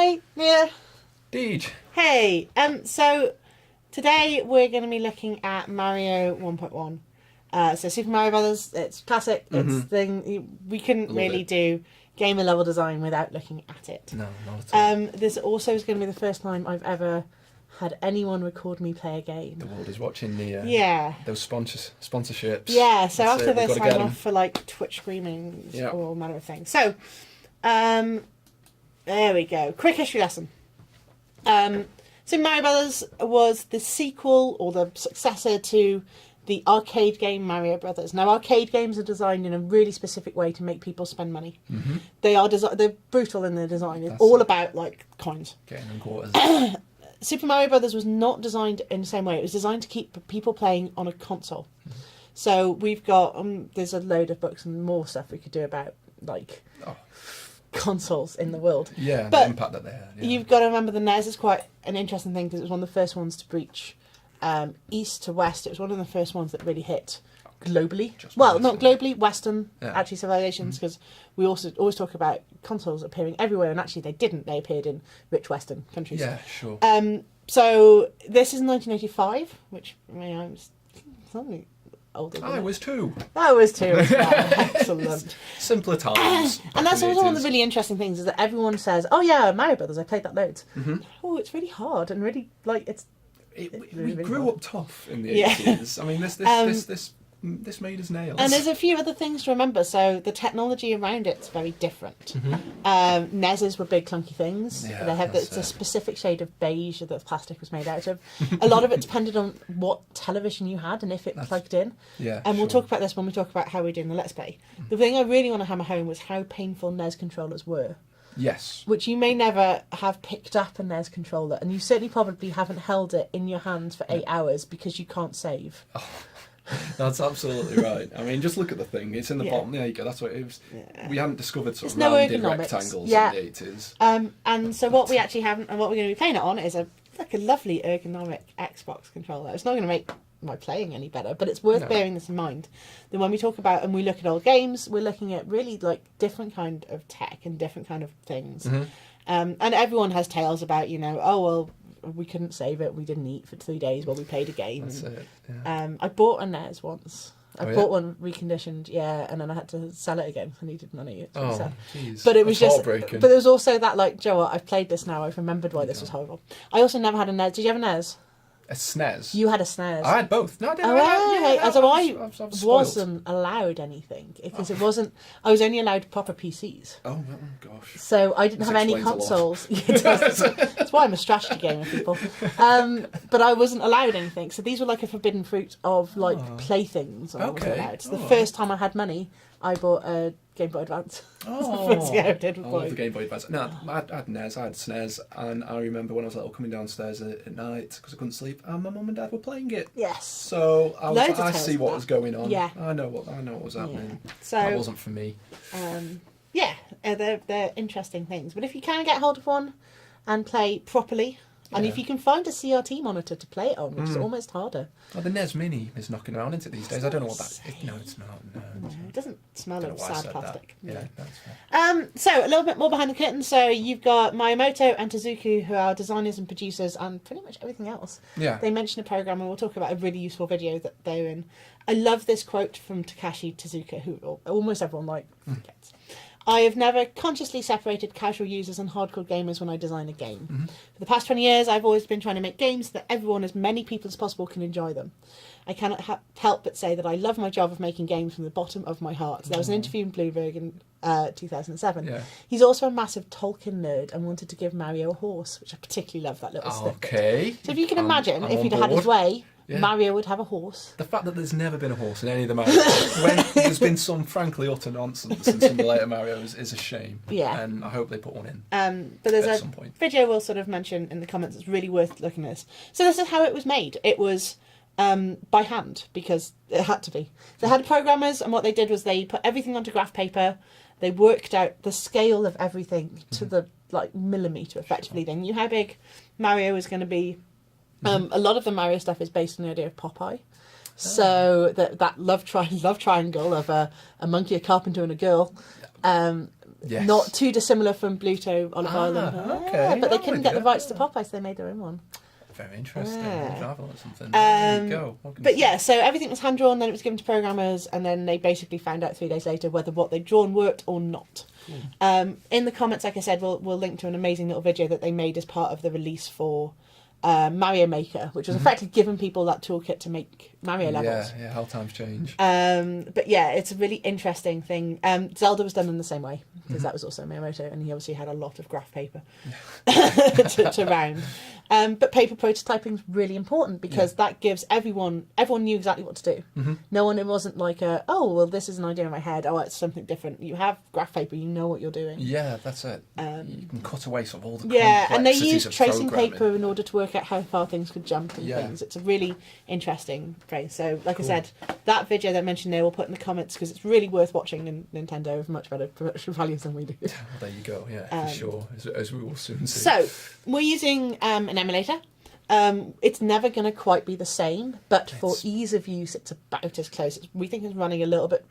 Hey, Nia. Deej. Hey, so today we're going to be looking at Mario 1.1. So Super Mario Brothers, it's classic. It's thing we couldn't really do gamer level design without looking at it. No, not at all. This also is going to be the first time I've ever had anyone record me play a game. The world is watching the those sponsorships. Yeah, so That's after it, we've this, gotta get I'm 'em. off for like Twitch streaming, Yeah. all manner of things. So, there we go. Quick history lesson. So Mario Brothers was the sequel or the successor to the arcade game Mario Brothers. Now, arcade games are designed in a really specific way to make people spend money. Mm-hmm. They're brutal in their design. It's That's all it. about like coins. Getting them quarters. Super Mario Brothers was not designed in the same way. It was designed to keep people playing on a console. Mm-hmm. So we've got there's a load of books and more stuff we could do about like consoles in the world. Yeah, But the impact that they had. Yeah. You've got to remember the NES is quite an interesting thing because it was one of the first ones to breach east to west. It was one of the first ones that really hit globally. Well, not globally, Western actually civilizations, because we also always talk about consoles appearing everywhere, and actually they didn't. They appeared in rich Western countries. Yeah, sure. So this is 1985, which I'm slightly older than I was too. I was too as well. Excellent. Simpler times. And that's also one of the really interesting things is that everyone says, "Oh yeah, Mario Brothers, I played that loads." Mm-hmm. Oh, it's really hard and really like it's. We really grew hard. up tough in the 80s. I mean, this made us nails. And there's a few other things to remember. So the technology around it's very different. NESs were big clunky things. Yeah, They have that's it's a it. specific shade of beige that the plastic was made out of. A lot of it depended on what television you had and if it plugged in. Yeah, And we'll sure. talk about this when we talk about how we're doing the Let's Play. The thing I really want to hammer home was how painful NES controllers were. Yes. Which you may never have picked up a NES controller, and you certainly probably haven't held it in your hands for 8 hours because you can't save. That's absolutely right. I mean, just look at the thing. It's in the Yeah. bottom. There you go. That's what it was. Yeah. We hadn't discovered sort It's of no rounded ergonomics. rectangles Yeah. in the 80s. And so what we actually have, and what we're going to be playing it on, is a lovely ergonomic Xbox controller. It's not going to make my playing any better, but it's worth bearing this in mind. That when we talk about and we look at old games, we're looking at really like different kind of tech and different kind of things. And everyone has tales about, oh well, we couldn't save it, we didn't eat for 3 days while we played a game. That's and, it. Yeah. I bought a NES once. I Oh, yeah? bought one reconditioned, and then I had to sell it again. I needed money. It's really sad. Jeez. But it was That's just. heartbreaking. But there was also that, like, Joe, I've played this now. I've remembered why this was horrible. I also never had a NES. Did you have a NES? A SNES. You had a SNES. I had both. No, I didn't. Oh, right. I was spoiled. wasn't allowed anything because it wasn't. I was only allowed proper PCs. Oh gosh. So I didn't This have any explains a lot. consoles. It does. That's why I'm a strategy gamer, people. But I wasn't allowed anything. So these were like a forbidden fruit of like playthings. I wasn't Okay. allowed. So the Oh. first time I had money, I bought a Game Boy Advance. Oh, First game I did with I love boys. the Game Boy Advance. No, I had NES, I had SNES, and I remember when I was little coming downstairs at night because I couldn't sleep, and my mum and dad were playing it. Yes. So I Loads of tales see of what that. was going on. Yeah. I know what was happening. So That wasn't for me. they're interesting things. But if you can get hold of one and play properly, and Yeah. if you can find a CRT monitor to play it on, which is almost harder. Oh, the NES Mini is knocking around into these days. I don't know what that is. Same. No, it's not. No. It doesn't smell Don't of know why I sad said plastic. that. Yeah, that's fair. So a little bit more behind the curtain. So you've got Miyamoto and Tezuka, who are designers and producers and pretty much everything else. Yeah. They mention a program, and we'll talk about a really useful video that they're in. I love this quote from Takashi Tezuka, who almost everyone forgets. I have never consciously separated casual users and hardcore gamers when I design a game. For the past 20 years, I've always been trying to make games that everyone, as many people as possible, can enjoy them. I cannot help but say that I love my job of making games from the bottom of my heart. There was an interview in Bloomberg in 2007. Yeah. He's also a massive Tolkien nerd and wanted to give Mario a horse, which I particularly love that little snippet. Okay. So if you can imagine, I'm if on he'd had his board. way, Yeah. Mario would have a horse. The fact that there's never been a horse in any of the Marios, when there's been some frankly utter nonsense in some of the later Marios, is a shame. Yeah. And I hope they put one in But there's at a some point. video we'll sort of mention in the comments. It's really worth looking at this. So this is how it was made. It was by hand because it had to be. They had programmers, and what they did was they put everything onto graph paper. They worked out the scale of everything to the millimeter effectively. They knew how big Mario was going to be. A lot of the Mario stuff is based on the idea of Popeye. So that love triangle of a monkey, a carpenter, and a girl Yes. Not too dissimilar from Bluto Olive Island. Okay. But they I'm couldn't with get you. the rights to Popeye, so they made their own one. Very interesting. Yeah. Travel or something. There you go. But yeah, so everything was hand drawn, then it was given to programmers, and then they basically found out 3 days later whether what they'd drawn worked or not. In the comments, like I said, we'll link to an amazing little video that they made as part of the release for Mario Maker, which was effectively giving people that toolkit to make Mario levels. Yeah, how times change. But yeah, it's a really interesting thing. Zelda was done in the same way, because that was also Miyamoto, and he obviously had a lot of graph paper to round. But paper prototyping is really important, because that gives everyone knew exactly what to do. No one, it wasn't like this is an idea in my head, it's something different. You have graph paper, you know what you're doing. Yeah, that's it. You can cut away sort of all the and they complexities used of tracing programming. paper in order to work out how far things could jump and things. It's a really interesting phrase. So, like I said, that video that I mentioned there, we'll put in the comments, because it's really worth watching, and Nintendo have much better production values than we do. Well, there you go, for sure, as we will soon see. So, we're using an emulator. It's never going to quite be the same, but for ease of use, it's about as close. We think it's running a little bit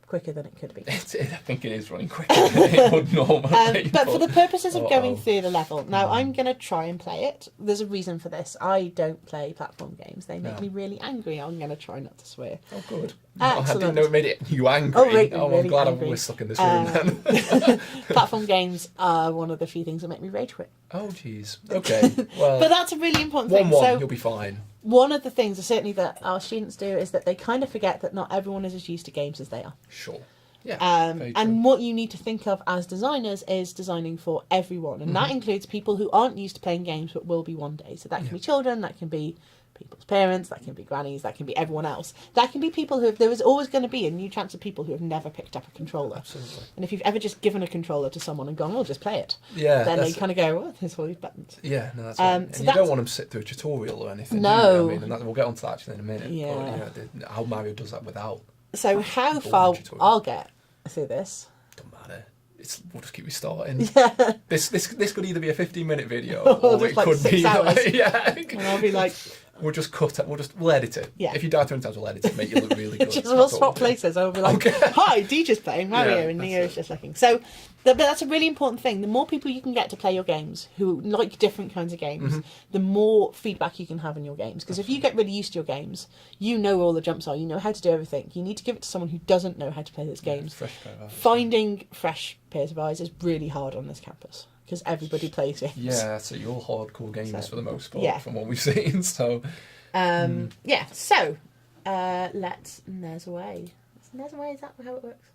quicker than it could be. I think it is running quicker than it would normally. But for the purposes of going through the level, now I'm going to try and play it. There's a reason for this. I don't play platform games. They make me really angry. I'm going to try not to swear. Oh, good. Excellent. I didn't know it made you angry. Really I'm glad angry. I'm stuck in this room then. Platform games are one of the few things that make me rage quit. Oh, jeez. Okay. Well, But that's a really important thing. 1-1, So you'll be fine. one of the things, certainly, that our students do is that they kind of forget that not everyone is as used to games as they are. Sure. Yeah. Very true. And what you need to think of as designers is designing for everyone. And that includes people who aren't used to playing games but will be one day. So that can be children, that can be people's parents, that can be grannies, that can be everyone else. That can be people who there is always going to be a new chance of people who have never picked up a controller. Absolutely. And if you've ever just given a controller to someone and gone, well, just play it. Yeah. Then they kind of go, oh, there's all these buttons. Yeah, no, that's right. And so you that's- don't want them to sit through a tutorial or anything. No. Do you? I mean, and we'll get onto that actually in a minute. Yeah. But, how Mario does that without. So how boring far tutorial. I'll get through this. Don't matter. We'll just keep restarting. Yeah. This could either be a 15-minute video Or or just it like could 6 be hours. yeah. And I'll be like, We'll just cut it. We'll edit it. Yeah. If you die 20 times, we'll edit it. Make you look really good. just That's we'll what swap we'll do. places. I'll be like, hi, DJ's playing Mario, Yeah, and that's Neo's it. just looking. So, but that's a really important thing. The more people you can get to play your games who like different kinds of games, the more feedback you can have in your games. Because if you get really used to your games, you know where all the jumps are. You know how to do everything. You need to give it to someone who doesn't know how to play those games. Fresh pair of eyes. Finding fresh pairs of eyes is really hard on this campus because everybody plays games. Yeah, so you're all hardcore gamers for the most part, yeah. from what we've seen. So Yeah, so let's NES away. Is NES away? Is that how it works?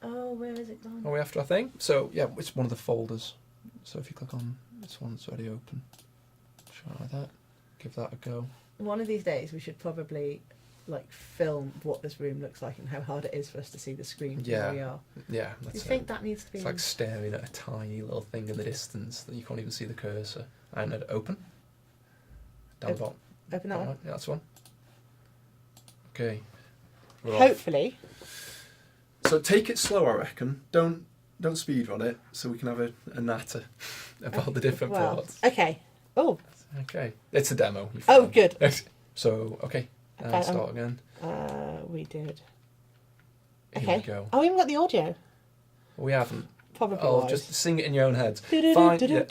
Oh, where is it gone? are we after our thing? So yeah, it's one of the folders. So if you click on this one, it's already open. Try like that. Give that a go. One of these days we should probably like film what this room looks like and how hard it is for us to see the screen from where we are. Yeah, Do you that's think it. that needs to be... It's like staring at a tiny little thing in the distance that you can't even see the cursor. And then open. Down the bottom. Open that one. Yeah, that's one. Okay. We're off. Hopefully. So take it slow, I reckon. Don't speed run it, so we can have a natter about the different parts. Okay. Oh. Okay, it's a demo. you're Oh, fine. good. So okay, Okay, start again. We did. Here Okay. we go. Oh, we haven't got the audio. We haven't. Probably Oh, wise. just sing it in your own heads. Fine. Fine. Yeah.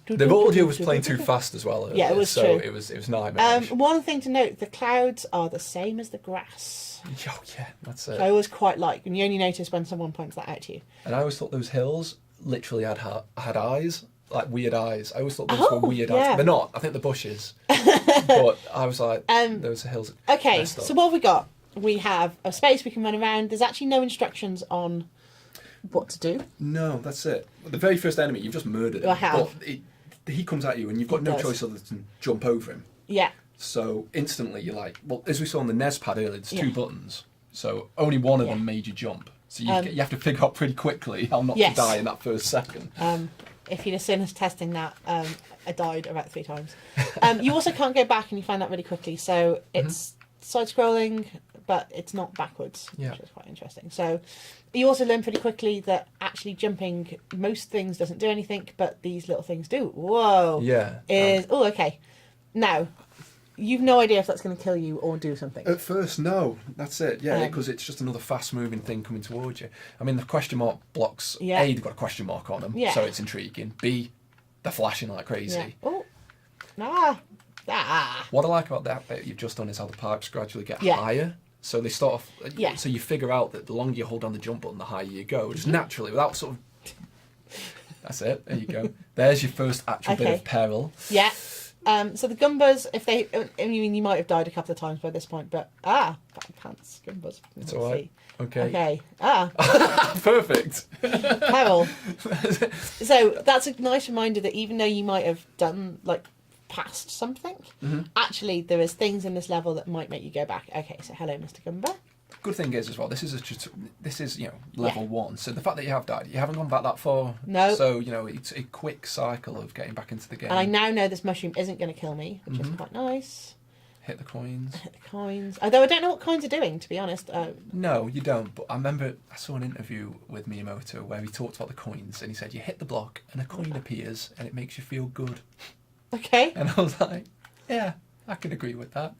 The audio was playing too fast as well. Yeah, it was so true. it was nightmarish. One thing to note: the clouds are the same as the grass. Oh yeah, that's it. I always quite like, and you only notice when someone points that out to you. And I always thought those hills literally had eyes, like weird eyes. I always thought those Oh, were weird yeah. eyes. They're not. I think they're bushes. But I was like, those are hills. Okay, messed up. so what have we got? We have a space we can run around. There's actually no instructions on what to do. No, that's it. The very first enemy, you've just murdered him. I have. But he comes at you, and you've got He no does. choice other than jump over him. Yeah. So instantly, you're like, well, as we saw on the NES pad earlier, there's Yeah. 2 buttons. So only one of Yeah. them made you jump. So you have to figure out pretty quickly how not Yes. to die in that first second. If you'd have seen us testing that, I died about 3 times. You also can't go back, and you find that really quickly. So it's side-scrolling, but it's not backwards, Yeah. which is quite interesting. So you also learn pretty quickly that actually jumping, most things doesn't do anything, but these little things do. Whoa. Yeah. Oh, okay. Now, you've no idea if that's going to kill you or do something. At first, no. That's it. Yeah, because it's just another fast-moving thing coming towards you. I mean, the question mark blocks. Yeah. A, they've got a question mark on them, so it's intriguing. B, they're flashing like crazy. Yeah. What I like about that bit you've just done is how the pipes gradually get higher. So they start off. So you figure out that the longer you hold down the jump button, the higher you go, just naturally, without sort of. That's it. There you go. There's your first actual bit of peril. Yeah. So the Gumbas, if they, I mean, you might have died a couple of times by this point, but bad pants, Gumbas. It's all right. Okay. Okay. Perfect. Peril. So that's a nice reminder that even though you might have done like past something, actually there is things in this level that might make you go back. Okay. So hello, Mr. Gumba. Good thing is as well, this is level 1. So the fact that you have died, you haven't gone back that far. No. So it's a quick cycle of getting back into the game. And I now know this mushroom isn't going to kill me, which is quite nice. Hit the coins. Although I don't know what coins are doing, to be honest. No, you don't. But I remember I saw an interview with Miyamoto where he talked about the coins, and he said you hit the block and a coin appears and it makes you feel good. Okay. And I was like, yeah, I can agree with that.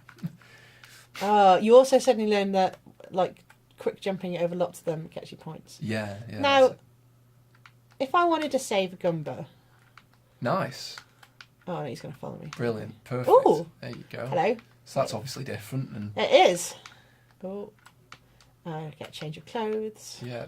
You also suddenly learn that like quick jumping over lots of them gets you points. Yeah. Now, if I wanted to save a Gumba. Nice. Oh, no, he's going to follow me. Brilliant. Perfect. Ooh. There you go. Hello. So that's obviously different. And It is. Oh. Get a change of clothes. Yeah.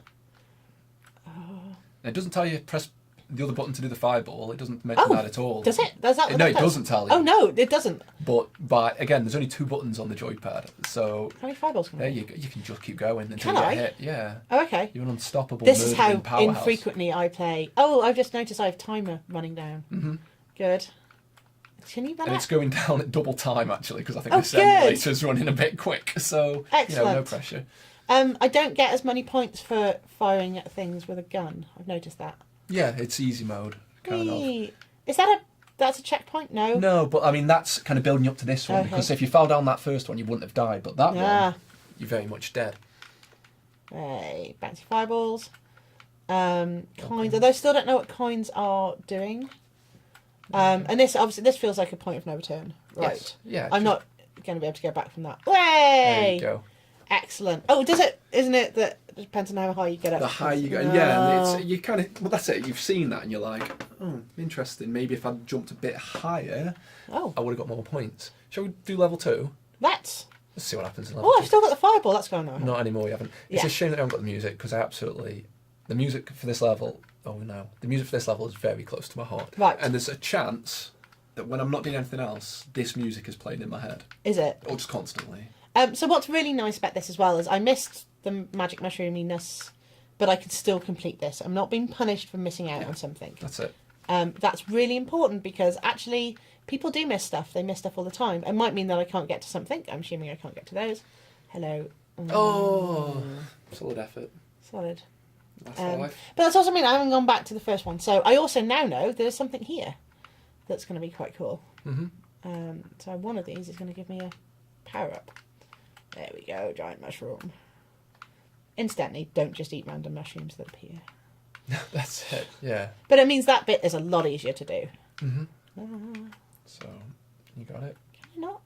Oh. It doesn't tell you press the other button to do the fireball. It doesn't mention that at all. Does it? Does that what No, it it does? doesn't tell you. Oh, no, it doesn't. But again, there's only 2 buttons on the joypad, so How many fireballs can I there do? you go. You can just keep going until Can you I? get hit. Yeah. Oh, okay. You're an unstoppable. This is how murdering powerhouse. infrequently I play. Oh, I've just noticed I have timer running down. Mm-hmm. Good. Can you run And it? it's going down at double time actually because I think Oh, this good. emulator's running a bit quick. So Excellent. no pressure. I don't get as many points for firing at things with a gun. I've noticed that. Yeah, it's easy mode kind of. Is that that's a checkpoint? No. No, but I mean that's kind of building up to this one because if you fell down that first one, you wouldn't have died. But that one, you're very much dead. Hey, bouncy fireballs. Coins. Although I still don't know what coins are doing. And this feels like a point of no return. Right. Yes. Yeah. I'm not going to be able to go back from that. Way. There you go. Excellent. Oh, does it? Isn't it that it depends on how high you get up? The higher you go, yeah, and you kind of that's it. You've seen that, and you're like, oh, interesting. Maybe if I'd jumped a bit higher, I would have got more points. Shall we do level 2? Let's see what happens in level 2. I've still got the fireball. That's going on. Not anymore. You haven't. It's a shame that I haven't got the music because the music for this level. Oh no, the music for this level is very close to my heart. Right. And there's a chance that when I'm not doing anything else, this music is playing in my head. Is it? Or just constantly. So what's really nice about this as well is I missed the magic mushroominess, but I could still complete this. I'm not being punished for missing out on something. That's it. That's really important because actually people do miss stuff. They miss stuff all the time. It might mean that I can't get to something. I'm assuming I can't get to those. Hello. Oh, solid effort. Solid. That's life. But that's also mean I haven't gone back to the first one. So I also now know there's something here that's going to be quite cool. Mm-hmm. So one of these is going to give me a power-up. There we go, giant mushroom. Incidentally, don't just eat random mushrooms that appear. That's it, yeah. But it means that bit is a lot easier to do. Mm-hmm. So, you got it? Can I not?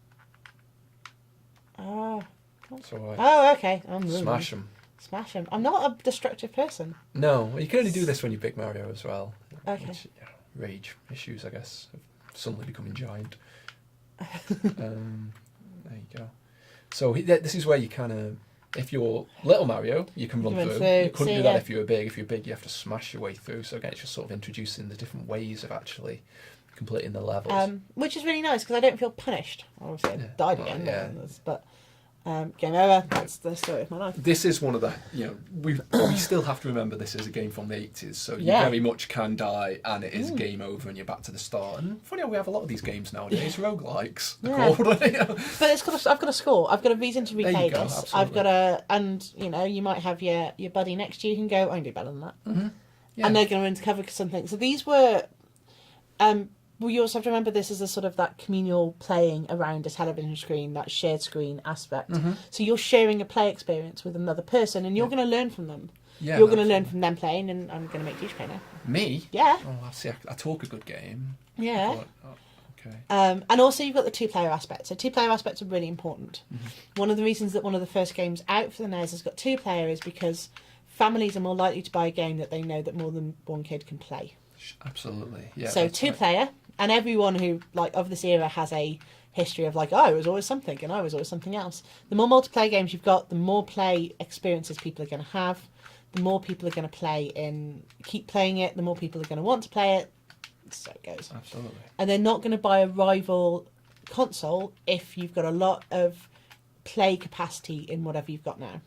Oh. So Oh, okay. smash them. Smash them. I'm not a destructive person. No, you can only do this when you're Big Mario as well. Okay. Which, rage issues, I guess, of suddenly becoming giant. There you go. So this is where you kind of, if you're little Mario, you can run through. You couldn't do that if you were big. If you're big, you have to smash your way through. So again, it's just sort of introducing the different ways of actually completing the levels. Which is really nice because I don't feel punished. Obviously, I died again. Yeah. But game over. That's the story of my life. This is one of the, we still have to remember this is a game from the 80s, so you very much can die and it is game over and you're back to the start. And funny how we have a lot of these games nowadays, roguelikes. But I've got a score. I've got a reason to replay this. Absolutely. I've got and you might have your buddy next to you who can go, I can do better than that. Mm-hmm. Yeah. And they're going to uncover something. So these were, well, you also have to remember this is a sort of that communal playing around a television screen, that shared screen aspect. Mm-hmm. So you're sharing a play experience with another person and you're going to learn from them. Yeah, you're going to learn from them playing, and I'm going to make you play now. Me? Yeah. Oh, I see. I talk a good game. Yeah. Okay. And also you've got the two-player aspect. So two-player aspects are really important. One of the reasons that one of the first games out for the NES has got two-player is because families are more likely to buy a game that they know that more than one kid can play. Absolutely, yeah. So two-player, and everyone who like of this era has a history of like, oh, I was always something and I was always something else. The more multiplayer games you've got, the more play experiences people are going to have. The more people are going to keep playing it. The more people are going to want to play it. So it goes. Absolutely. And they're not going to buy a rival console if you've got a lot of play capacity in whatever you've got now.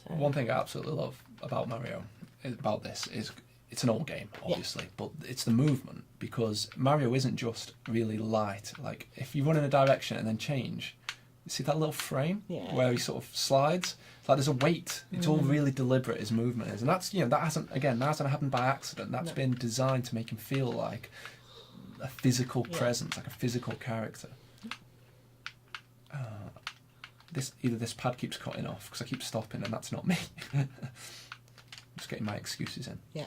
So. One thing I absolutely love about Mario, about this, is it's an old game, obviously, but it's the movement, because Mario isn't just really light. Like, if you run in a direction and then change, you see that little frame where he sort of slides? It's like there's a weight. It's all really deliberate, his movement is. And that's, that hasn't happened by accident. That's been designed to make him feel like a physical presence, like a physical character. Either this pad keeps cutting off, because I keep stopping, and that's not me. Just getting my excuses in. Yeah.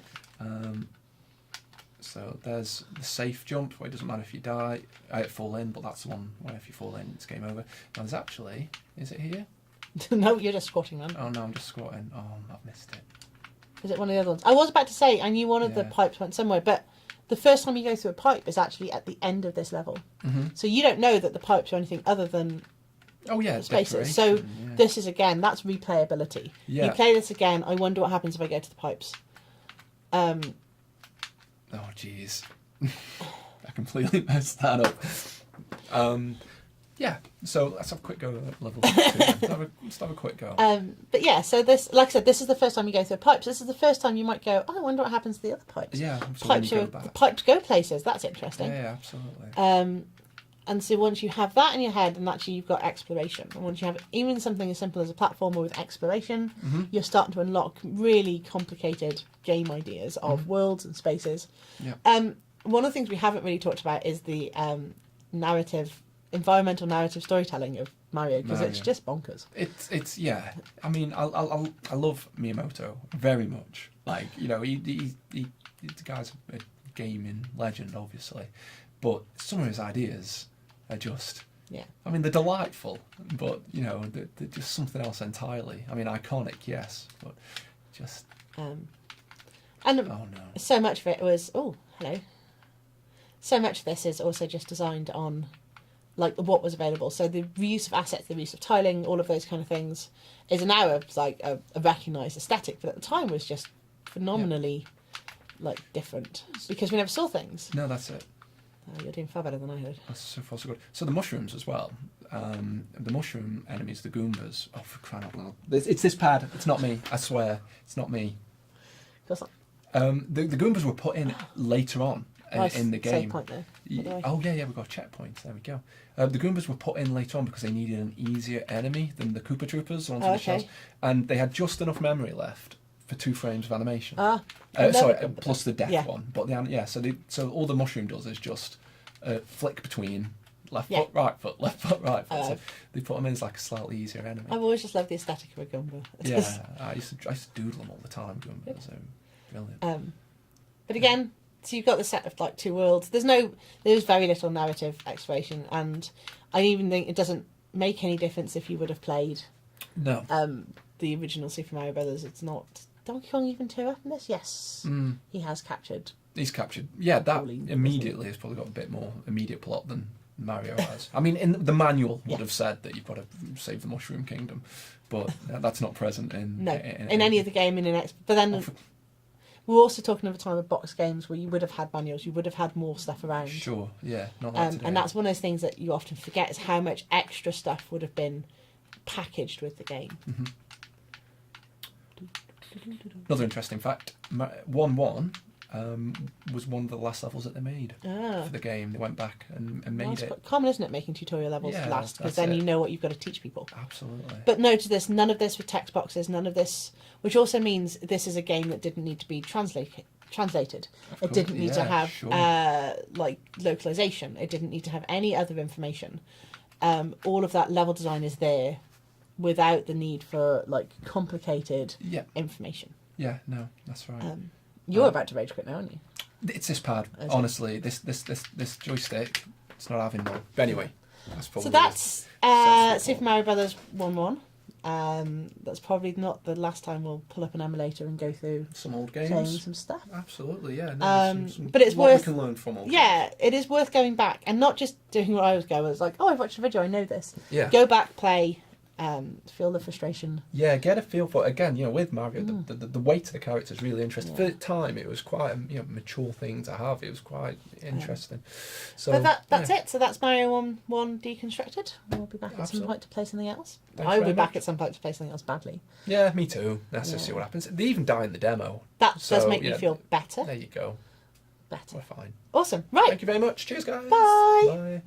So there's the safe jump, where it doesn't matter if you die, fall in, but that's the one where if you fall in, it's game over. Now there's actually, is it here? No, you're just squatting, man. Oh no, I'm just squatting. Oh, I've missed it. Is it one of the other ones? I was about to say, I knew one of the pipes went somewhere, but the first time you go through a pipe is actually at the end of this level. So you don't know that the pipes are anything other than spaces. So this is, again, that's replayability. You play this again, I wonder what happens if I go to the pipes. Oh jeez. I completely messed that up. So let's have a quick go at level 2. Let's have a quick go. But yeah, so this, like I said, this is the first time you go through pipes. This is the first time you might go, oh, I wonder what happens to the other pipes. Yeah, so pipes go places. That's interesting. Yeah, absolutely. And so once you have that in your head, and actually you've got exploration, and once you have even something as simple as a platformer with exploration, you're starting to unlock really complicated game ideas of worlds and spaces. Yeah. One of the things we haven't really talked about is the environmental narrative storytelling of Mario, because it's just bonkers. It's yeah. I mean, I love Miyamoto very much. Like, the guy's a gaming legend, obviously, but some of his ideas are just, I mean, they're delightful, but they're just something else entirely. I mean, iconic, yes, but just so much of it was so much of this is also just designed on like what was available. So the reuse of assets, the reuse of tiling, all of those kind of things is now a recognised aesthetic, but at the time was just phenomenally different, because we never saw things. No, that's it. You're doing far better than I heard. That's so far so good. So the mushrooms as well. The mushroom enemies, the Goombas. Oh, for crying out loud! It's this pad. It's not me. I swear, it's not me. Of course not. The Goombas were put in later on in the game. Save point there. We've got checkpoints. There we go. The Goombas were put in later on because they needed an easier enemy than the Koopa Troopers, the ones with the shells, and they had just enough memory left for 2 frames of animation. Plus the death one. But so all the mushroom does is just flick between left foot, right foot, left foot, right foot. So they put them in as like a slightly easier enemy. I've always just loved the aesthetic of a Goomba. I used to doodle them all the time. Goombas, so brilliant. But again, so you've got the set of 2 worlds. There's very little narrative exploration, and I even think it doesn't make any difference if you would have played the original Super Mario Brothers. It's not Donkey Kong even 2 up in this. Yes, he has captured. He's captured. Yeah, that immediately has probably got a bit more immediate plot than Mario has. I mean, in the manual would have said that you've got to save the Mushroom Kingdom, but that's not present in any of the game but then. We're also talking of a time of box games where you would have had manuals, you would have had more stuff around. Sure, yeah. Not that today. And that's one of those things that you often forget, is how much extra stuff would have been packaged with the game. Another interesting fact, 1-1 was one of the last levels that they made for the game. They went back and made it. It's quite common, isn't it, making tutorial levels last, because then you know what you've got to teach people. Absolutely. But note this, none of this with text boxes, none of this, which also means this is a game that didn't need to be translated. It didn't need to have localization. It didn't need to have any other information. All of that level design is there without the need for complicated information. Yeah, no, that's right. You're about to rage quit now, aren't you? It's this pad. Is it? Honestly, this joystick, it's not having one. But anyway, that's probably So that's Super Mario Brothers 1-1. That's probably not the last time we'll pull up an emulator and go through some old playing games. some stuff. Absolutely, yeah. No, some but it's lot worth. we can learn from old Yeah, it is worth going back and not just doing what I was going. It's like, oh, I've watched a video, I know this. Yeah. Go back, play, feel the frustration. Yeah, get a feel for it. Again, with Mario, the weight of the character is really interesting. Yeah. For the time, it was quite a mature thing to have. It was quite interesting. So But that's it. So that's Mario 1 Deconstructed. We'll be back at some point to play something else. I will be back at some point to play something else badly. Yeah, me too. Let's just see what happens. They even die in the demo. That does make me feel better. There you go. Better. We're fine. Awesome. Right. Thank you very much. Cheers, guys. Bye. Bye.